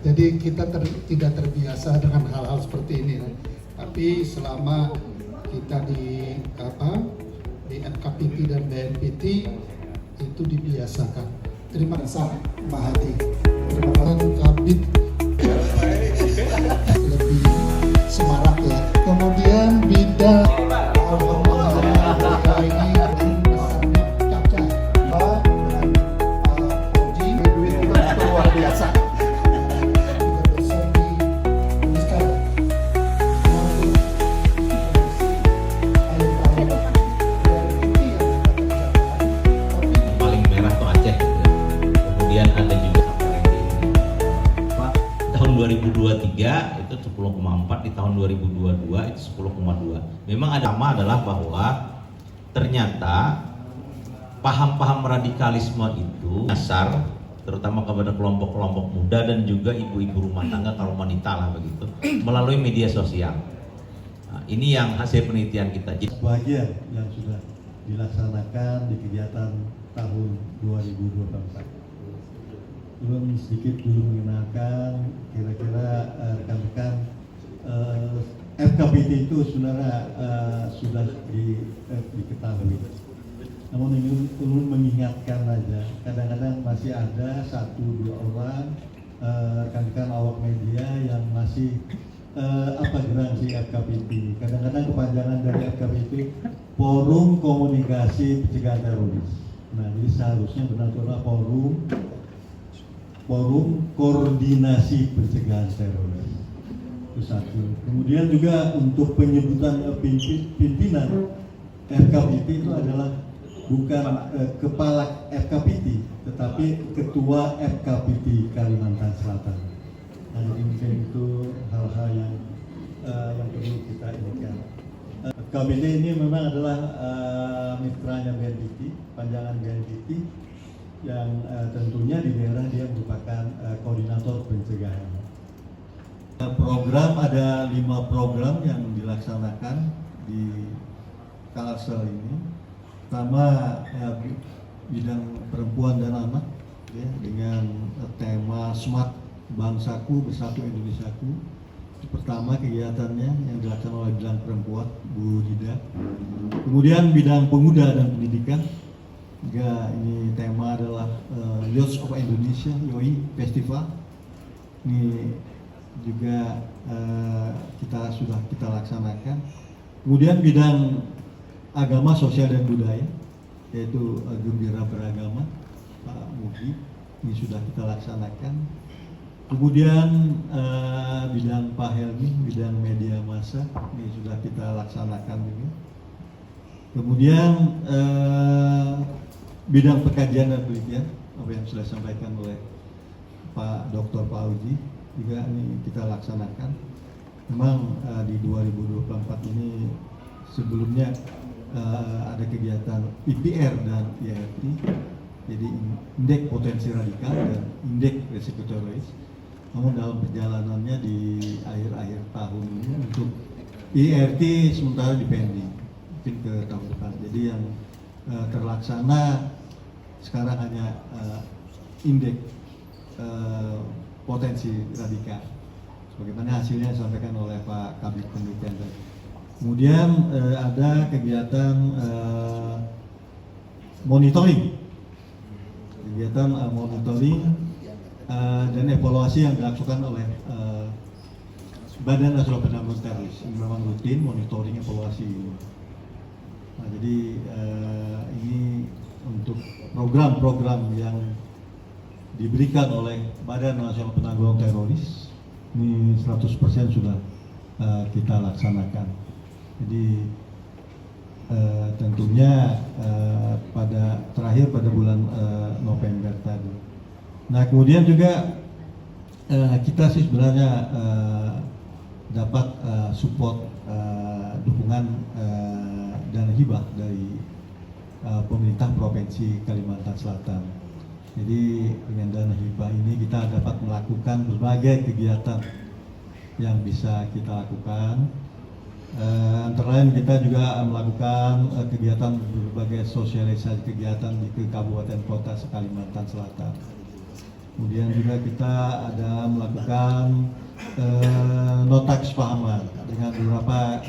Jadi kita tidak terbiasa dengan hal-hal seperti ini. Tapi selama kita di FKPT dan BNPT itu dibiasakan. Terima kasih Pak Hadi. Terima kasih Kabit lebih semarak ya. Kemudian bidang alhamdulillah ini Caca Mbak dan Oji duit kita luar biasa. Kemudian ada juga tahun 2023 itu 10,4, di tahun 2022 itu 10,2. Memang ada nama adalah bahwa ternyata paham-paham radikalisme itu dasar terutama kepada kelompok-kelompok muda dan juga ibu-ibu rumah tangga, kaum wanita lah begitu, melalui media sosial. Nah, ini yang hasil penelitian kita. Bagian yang sudah dilaksanakan di kegiatan tahun 2024. Sedikit dulu mengenalkan kira-kira rekan-rekan FKPT itu sebenarnya sudah diketahui. Namun ini perlu mengingatkan aja, kadang-kadang masih ada 1-2 orang rekan-rekan awak media yang masih generasi FKPT. Kadang-kadang kepanjangan dari FKPT Forum Komunikasi Pencegahan Teroris. Nah, ini seharusnya benar-benar Forum Koordinasi Pencegahan Teroris. Itu satu. Kemudian juga untuk penyebutan pimpinan FKPT itu adalah bukan kepala FKPT, tetapi ketua FKPT Kalimantan Selatan. Nah, mungkin itu hal-hal yang perlu kita ingatkan. FKPT ini memang adalah mitranya BNPT, panjangan BNPT, yang tentunya di daerah dia merupakan koordinator pencegahan. Program ada 5 program yang dilaksanakan di Kalsel ini. Pertama bidang perempuan dan anak ya, dengan tema Smart Bangsaku Bersatu Indonesiaku. Itu pertama kegiatannya yang dilaksanakan oleh bidang perempuan Bu Dida. Kemudian bidang pemuda dan pendidikan. Juga ini tema adalah Youth of Indonesia YOI Festival. Ini juga sudah kita laksanakan. Kemudian bidang agama, sosial dan budaya, yaitu Gembira Beragama Pak Mugi, ini sudah kita laksanakan. Kemudian bidang Pak Helmi, bidang media massa, ini sudah kita laksanakan juga. Kemudian bidang pengkajian dan penelitian, apa yang sudah disampaikan oleh Pak Dr. Pak Uji, juga ini kita laksanakan. Memang di 2024 ini sebelumnya ada kegiatan IPR dan IRT, jadi indeks potensi radikal dan indeks risiko teroris. Namun dalam perjalanannya di akhir-akhir tahun ini untuk IRT sementara dipending, mungkin ke tahun depan. Jadi yang terlaksana sekarang hanya indeks potensi radikal, sebagaimana hasilnya disampaikan oleh Pak Kabit Penelitian tadi. Kemudian ada kegiatan monitoring, dan evaluasi yang dilakukan oleh Badan Nasional Penanggulangan Teroris. Ini memang rutin monitoring evaluasi ini. Nah, jadi ini untuk program-program yang diberikan oleh Badan Nasional Penanggulangan Teroris ini 100% sudah kita laksanakan. Jadi tentunya terakhir pada bulan November tadi. Nah, kemudian juga kita sih sebenarnya dapat support dukungan dana hibah dari pemerintah Provinsi Kalimantan Selatan. Jadi dengan dana hibah ini kita dapat melakukan berbagai kegiatan yang bisa kita lakukan. Antara lain kita juga melakukan kegiatan berbagai sosialisasi kegiatan di Kabupaten Kota Kalimantan Selatan. Kemudian juga kita ada melakukan nota kesepahaman dengan beberapa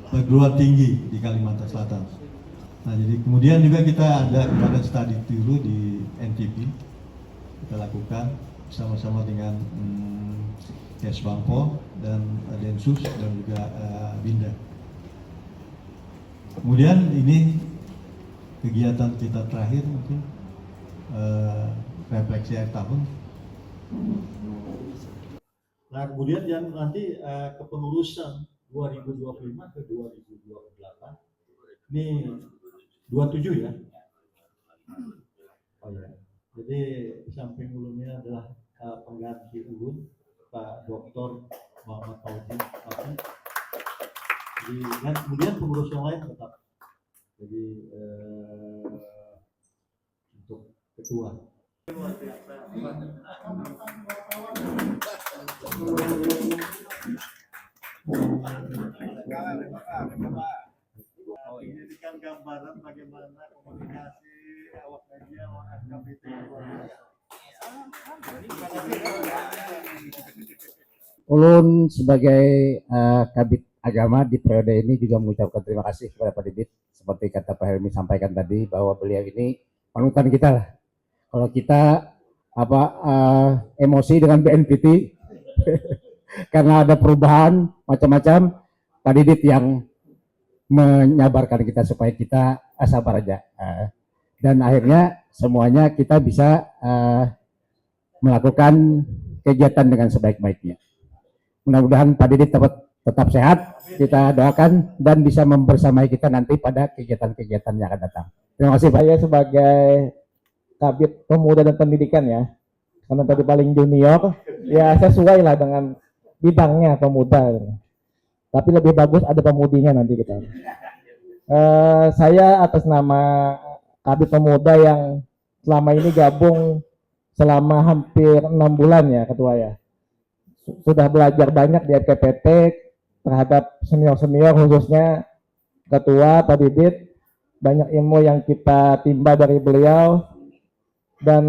perguruan tinggi di Kalimantan Selatan. Nah, jadi kemudian juga kita ada kemarin study dulu di NTP, kita lakukan bersama-sama dengan Kesbangpol dan Densus dan juga Binda. Kemudian ini kegiatan kita terakhir mungkin refleksi akhir tahun. Nah, kemudian yang nanti kepengurusan 2025 ke 2028 ini 27 ya. Oh ya. Jadi samping ulunnya adalah pengganti ulun Pak Dr. Muhammad Fauzi. Jadi, dan kemudian pengurus yang lain tetap. Jadi untuk ketua. Menjadikan gambaran bagaimana komunikasi awak media awak KPT. Ulun sebagai Kabid Agama di periode ini juga mengucapkan terima kasih kepada Pak Didit. Seperti kata Pak Helmi sampaikan tadi bahwa beliau ini panutan kita lah. Kalau kita emosi dengan BNPT karena ada perubahan macam-macam, Pak Didit yang menyabarkan kita supaya kita sabar aja. Dan akhirnya semuanya kita bisa melakukan kegiatan dengan sebaik-baiknya. Mudah-mudahan Pak Didit tetap sehat, kita doakan dan bisa membersamai kita nanti pada kegiatan-kegiatan yang akan datang. Terima kasih Pak. Saya sebagai Kabid Pemuda dan Pendidikan ya, karena tadi paling junior, ya sesuai lah dengan bidangnya pemuda. Tapi lebih bagus ada pemudinya nanti kita. Saya atas nama Kabid Pemuda yang selama ini gabung selama hampir 6 bulan ya Ketua ya. Sudah belajar banyak di FKPT terhadap senior-senior khususnya Ketua Pak Didit. Banyak ilmu yang kita timba dari beliau dan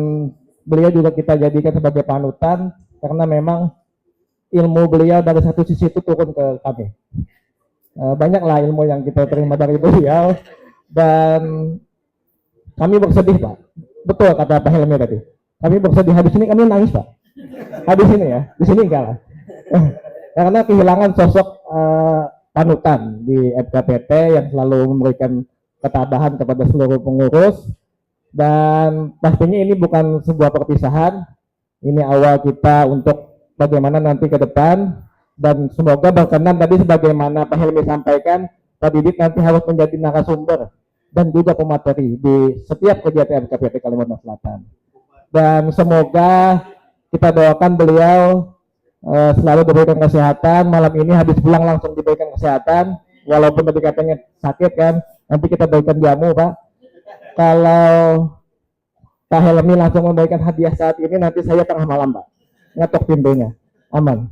beliau juga kita jadikan sebagai panutan karena memang ilmu beliau dari satu sisi itu turun ke kami. Banyaklah ilmu yang kita terima dari beliau dan kami bersedih Pak. Betul kata Pak Helmi tadi. Kami bersedih habis ini kami nangis Pak. Habis ini ya, di sini enggak lah. Karena kehilangan sosok panutan di FKPT yang selalu memberikan ketabahan kepada seluruh pengurus. Dan pastinya ini bukan sebuah perpisahan, ini awal kita untuk bagaimana nanti ke depan dan semoga berkenan tadi sebagaimana Pak Helmi sampaikan, Pak Didit nanti harus menjadi narasumber dan juga pemateri di setiap kegiatan FKPT Kalimantan Selatan. Dan semoga kita doakan beliau selalu diberikan kesehatan. Malam ini habis pulang langsung diberikan kesehatan, walaupun tadi katanya sakit kan, nanti kita berikan jamu Pak. Kalau Pak Helmi langsung memberikan hadiah saat ini, nanti saya tengah malam Pak, ngetok pintunya, aman.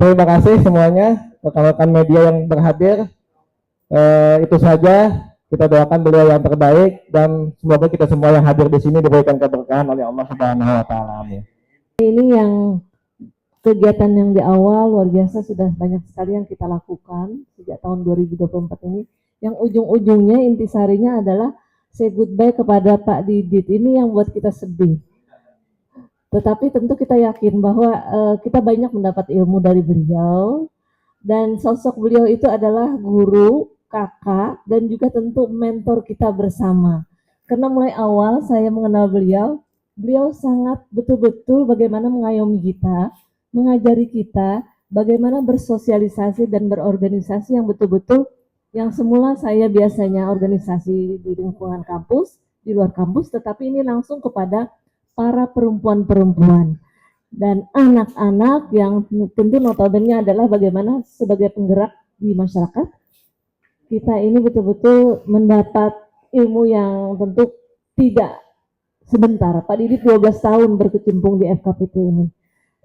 Terima kasih semuanya, rekan-rekan media yang berhadir. Itu saja, kita doakan beliau yang terbaik dan semoga kita semua yang hadir di sini diberikan keberkahan oleh Allah Subhanahu Wa Taala. Ini yang kegiatan yang di awal luar biasa, sudah banyak sekali yang kita lakukan sejak tahun 2024 ini. Yang ujung-ujungnya intisarinya adalah say goodbye kepada Pak Didit. Ini yang buat kita sedih. Tetapi tentu kita yakin bahwa kita banyak mendapat ilmu dari beliau dan sosok beliau itu adalah guru, kakak, dan juga tentu mentor kita bersama. Karena mulai awal saya mengenal beliau, beliau sangat betul-betul bagaimana mengayomi kita, mengajari kita bagaimana bersosialisasi dan berorganisasi yang betul-betul yang semula saya biasanya organisasi di lingkungan kampus, di luar kampus, tetapi ini langsung kepada para perempuan-perempuan dan anak-anak yang tentu notabene adalah bagaimana sebagai penggerak di masyarakat, kita ini betul-betul mendapat ilmu yang tentu tidak sebentar. Pak Didit 12 tahun berkecimpung di FKPT ini.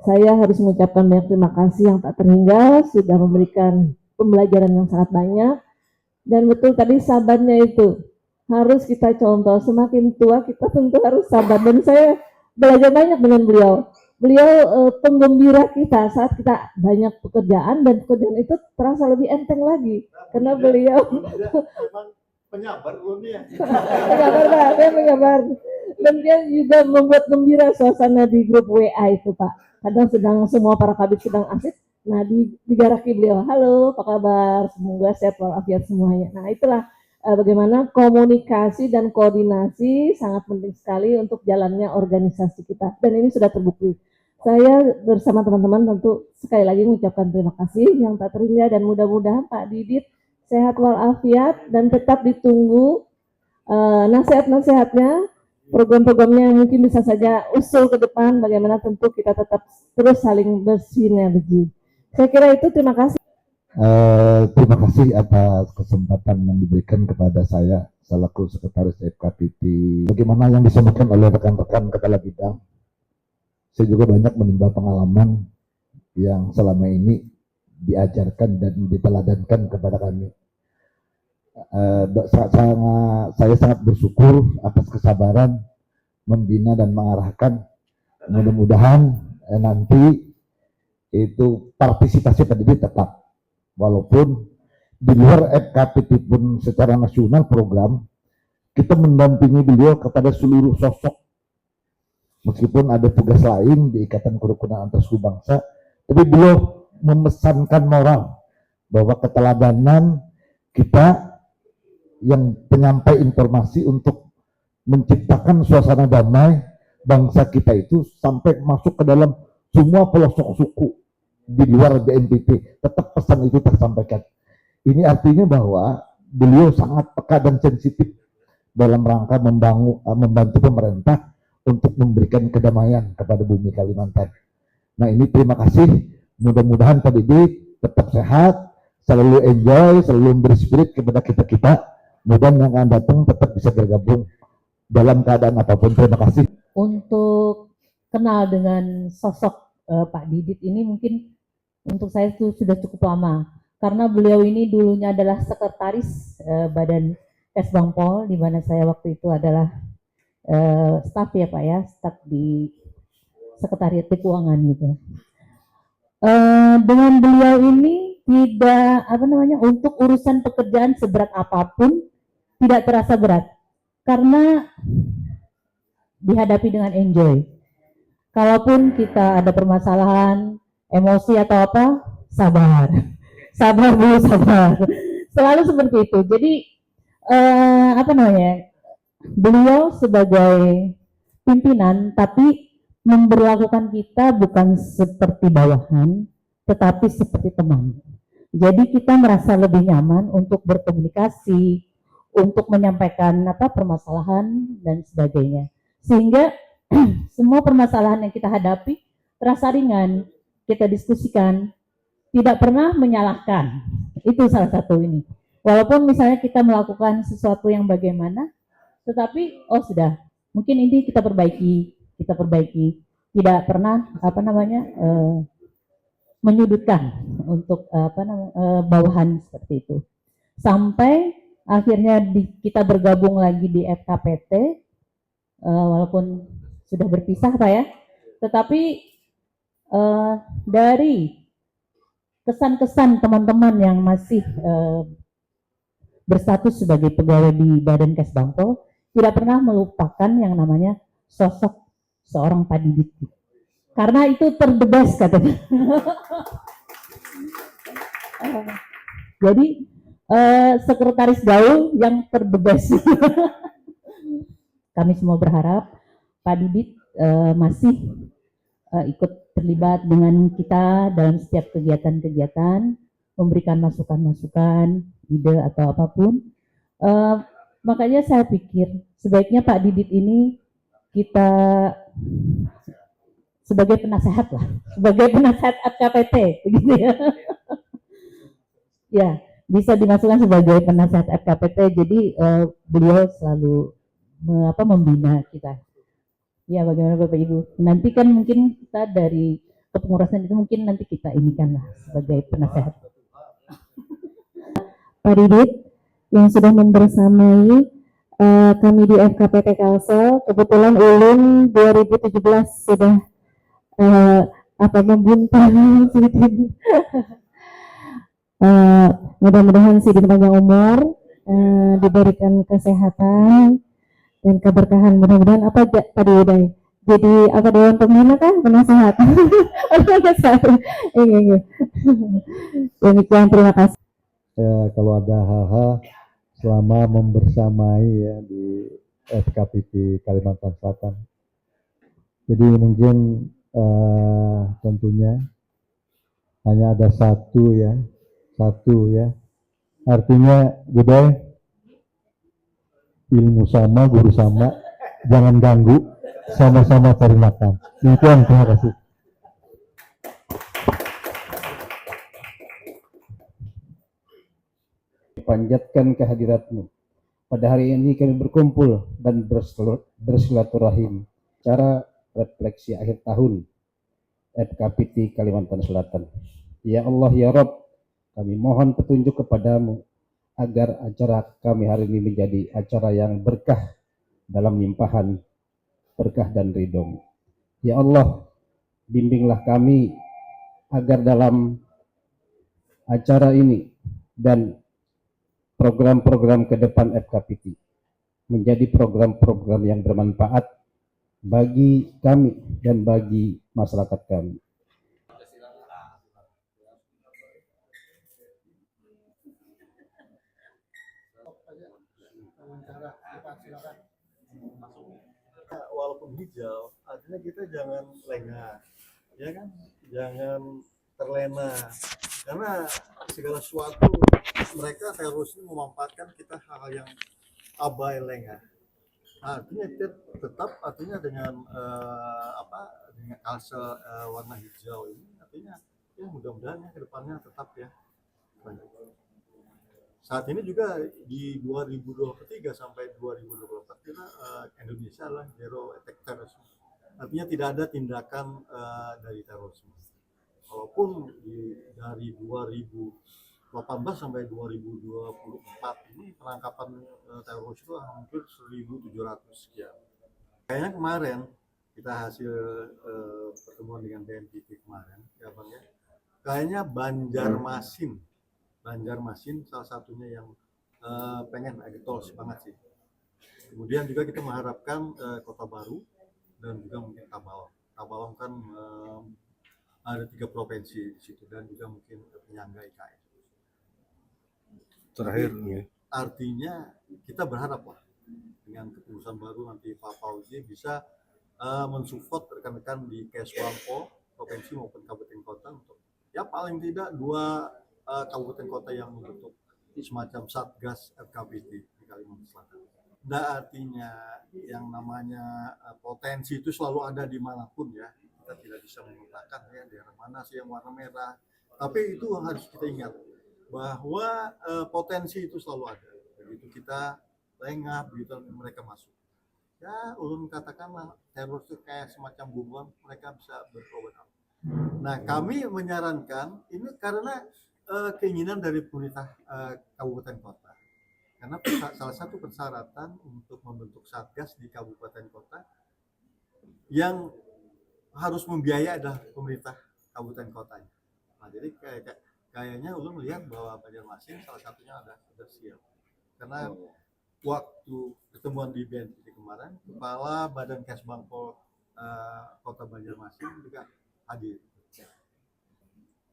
Saya harus mengucapkan banyak terima kasih yang tak terhingga, sudah memberikan pembelajaran yang sangat banyak. Dan betul tadi sabarnya itu harus kita contoh, semakin tua kita tentu harus sabar. Dan saya belajar banyak dengan beliau. Beliau penggembira kita saat kita banyak pekerjaan, dan pekerjaan itu terasa lebih enteng lagi karena beliau Memang penyabar belum ya? menyabar Pak, dia menyabar. Dan dia juga membuat gembira suasana di grup WA itu Pak. Kadang sedang semua para kabit sedang asik, nah digaraki beliau, halo apa kabar, semoga sehat walafiat semuanya. Nah itulah bagaimana komunikasi dan koordinasi sangat penting sekali untuk jalannya organisasi kita, dan ini sudah terbukti. Saya bersama teman-teman tentu sekali lagi mengucapkan terima kasih yang tak terhingga, dan mudah-mudahan Pak Didit sehat walafiat dan tetap ditunggu nasihat-nasihatnya, program-programnya yang mungkin bisa saja usul ke depan, bagaimana tentu kita tetap terus saling bersinergi. Saya kira itu, terima kasih. Terima kasih atas kesempatan yang diberikan kepada saya selaku Sekretaris FKPT. Bagaimana yang disampaikan oleh rekan-rekan kepala bidang, saya juga banyak menimba pengalaman yang selama ini diajarkan dan diteladankan kepada kami. Saya sangat bersyukur atas kesabaran membina dan mengarahkan. Mudah-mudahan nanti itu partisipasi pendidik tetap, walaupun di luar FKPT pun secara nasional program kita mendampingi beliau kepada seluruh sosok, meskipun ada tugas lain di Ikatan Kerukunan Antar Suku Bangsa, tapi beliau memesankan moral bahwa keteladanan kita yang penyampai informasi untuk menciptakan suasana damai bangsa kita itu sampai masuk ke dalam semua pelosok suku di luar BNPT, tetap pesan itu tersampaikan. Ini artinya bahwa beliau sangat peka dan sensitif dalam rangka membantu pemerintah untuk memberikan kedamaian kepada bumi Kalimantan. Nah ini terima kasih, mudah-mudahan Pak Didit tetap sehat, selalu enjoy, selalu memberi spirit kepada kita-kita, mudah yang akan datang tetap bisa bergabung dalam keadaan apapun. Terima kasih. Untuk kenal dengan sosok Pak Didit ini mungkin untuk saya itu sudah cukup lama, karena beliau ini dulunya adalah sekretaris Badan Kesbangpol, di mana saya waktu itu adalah staf ya Pak ya, staf di Sekretariat Keuangan gitu. Dengan beliau ini tidak untuk urusan pekerjaan seberat apapun tidak terasa berat, karena dihadapi dengan enjoy. Kalaupun kita ada permasalahan, emosi atau apa, sabar. Sabar dulu, sabar. Selalu seperti itu. Jadi beliau sebagai pimpinan tapi memperlakukan kita bukan seperti bawahan, tetapi seperti teman. Jadi kita merasa lebih nyaman untuk berkomunikasi, untuk menyampaikan permasalahan dan sebagainya. Sehingga semua permasalahan yang kita hadapi terasa ringan, kita diskusikan, tidak pernah menyalahkan. Itu salah satu ini. Walaupun misalnya kita melakukan sesuatu yang bagaimana, tetapi sudah, mungkin ini kita perbaiki, tidak pernah menyudutkan untuk bawahan seperti itu. Sampai akhirnya kita bergabung lagi di FKPT, walaupun sudah berpisah Pak ya, tetapi dari kesan-kesan teman-teman yang masih berstatus sebagai pegawai di Badan Kesbangpol tidak pernah melupakan yang namanya sosok seorang Pak Didit, karena itu terdebes katanya. Jadi sekretaris gaul yang terdebes. Kami semua berharap Pak Didit masih ikut terlibat dengan kita dalam setiap kegiatan-kegiatan, memberikan masukan-masukan, ide atau apapun. Makanya saya pikir sebaiknya Pak Didit ini kita sebagai penasehat lah, sebagai penasehat FKPT, begitu ya. Ya, bisa dimasukkan sebagai penasehat FKPT. Jadi beliau selalu membina kita. Ya, bagaimana Bapak Ibu? Nanti kan mungkin kita dari kepengurusan itu mungkin nanti kita inikan lah sebagai penasehat. Pak Didit yang sudah membersamai kami di FKPT Kalsel, kebetulan Ulun 2017 sudah membuntu Sidin. Mudah-mudahan Sidin panjang umur, diberikan kesehatan dan keberkahan. Mudah-mudahan tadi udah jadi Dewan Pembina kah? Penasehat. Penasehat. Iya. Demikian, terima kasih. Kalau ada hal-hal selama membersamai ya di FKPT Kalimantan Selatan. Jadi mungkin tentunya hanya ada satu ya, artinya budaya ilmu sama, guru sama, jangan ganggu, sama-sama cari makan. Demikian, terima kasih. Panjatkan kehadiratmu. Pada hari ini kami berkumpul dan bersilaturahim. Cara refleksi akhir tahun FKPT Kalimantan Selatan. Ya Allah, ya Rabb, kami mohon petunjuk kepadamu agar acara kami hari ini menjadi acara yang berkah dalam limpahan berkah dan ridho. Ya Allah, bimbinglah kami agar dalam acara ini dan program-program ke depan FKPT menjadi program-program yang bermanfaat bagi kami dan bagi masyarakat kami. Walaupun hijau, artinya kita jangan lengah, ya kan? Jangan terlena, karena segala sesuatu mereka teroris ini memanfaatkan kita hal-hal yang abai lengah. Artinya kita tetap dengan dengan kalsel warna hijau ini, artinya ya mudah-mudahan ya kedepannya tetap ya. Saat ini juga di 2023 sampai 2024 kita Indonesia adalah zero attack terrorism. Artinya tidak ada tindakan dari terorisme. Walaupun dari 2018 sampai 2024 ini penangkapan teroris itu hampir 1.700 sekian. Kayaknya kemarin kita hasil pertemuan dengan BNPT kemarin, ya Bang ya. Kayaknya Banjarmasin salah satunya yang pengen tol banget sih. Kemudian juga kita mengharapkan Kota Baru dan juga mungkin Tabalong. Tabalong kan ada 3 provinsi di situ dan juga mungkin penyangga IKN. Terakhir ya. Artinya kita berharap lah dengan keputusan baru nanti Pak Fauzi bisa mensupport rekan-rekan di Kesbangpol provinsi maupun kabupaten kota untuk ya paling tidak 2 kabupaten kota yang membentuk semacam satgas FKPT di Kalimantan Selatan. Nah, artinya yang namanya potensi itu selalu ada dimanapun ya. Kita tidak bisa memetakan ya daerah mana sih yang warna merah. Tapi itu harus kita ingat bahwa potensi itu selalu ada. Begitu kita lengah, begitu mereka masuk. Ya, ulun katakanlah teror itu kayak semacam bumbon, mereka bisa berkobar. Nah, kami menyarankan ini karena keinginan dari pemerintah kabupaten kota. Karena salah satu persyaratan untuk membentuk satgas di kabupaten kota yang harus membiayai adalah pemerintah kabupaten kotanya. Nah, jadi kayaknya ulun melihat bahwa Banjarmasin salah satunya sudah siap. Karena waktu pertemuan di BNPT kemarin, Kepala Badan Kesbangpol Kota Banjarmasin juga hadir.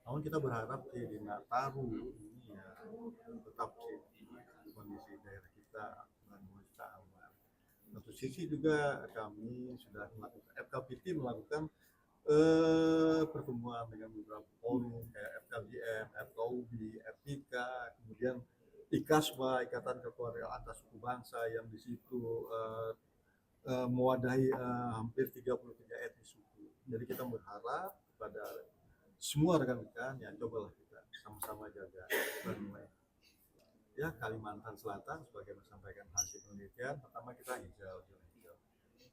Namun kita berharap di Nataru ini ya tetap kondisi daerah kita aman. Satu sisi juga kami sudah melakukan FKPT melakukan pertemuan dengan beberapa forum kayak FKBM, FKUB, FIK, kemudian IKASBA, Ikatan Kekeluargaan Antar Suku Bangsa yang di situ mewadahi hampir 33 etnis suku. Jadi kita berharap pada semua rekan-rekan ya cobalah kita sama-sama jaga ya Kalimantan Selatan sebagai disampaikan hasil penelitian pertama kita hijau.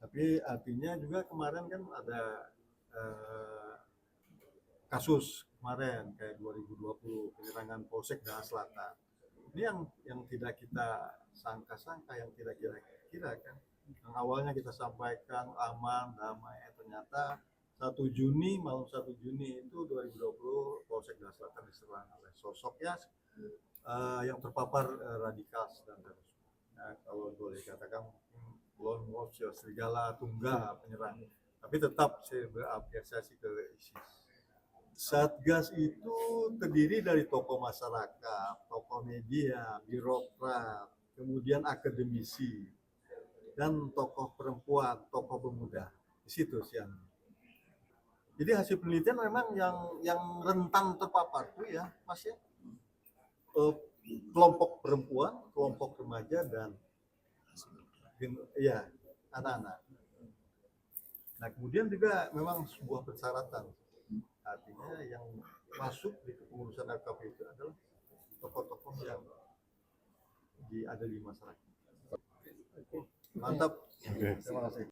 Tapi artinya juga kemarin kan ada kasus kemarin kayak 2020 penyerangan Polsek Daha Selatan Ini yang tidak kita sangka-sangka, yang tidak kita kira kan. Yang awalnya kita sampaikan aman, damai, ternyata 1 Juni, malam 1 Juni itu 2020 Polsek Gaza Selatan diserang oleh sosoknya yang terpapar radikal dan terorisme. Nah, kalau boleh katakan lone wolf, serigala tunggal penyerang. Tapi tetap saya berapresiasi ke ISIS. Satgas itu terdiri dari tokoh masyarakat, tokoh media, birokrat, kemudian akademisi, dan tokoh perempuan, tokoh pemuda. Di situ sih. Jadi hasil penelitian memang yang rentan terpapar tuh ya, Mas ya, kelompok perempuan, kelompok remaja, dan ya anak-anak. Nah kemudian juga memang sebuah persyaratan. Artinya yang masuk di kepengurusan RKP itu adalah tokoh-tokoh yang ada di masyarakat. Mantap. Terima kasih.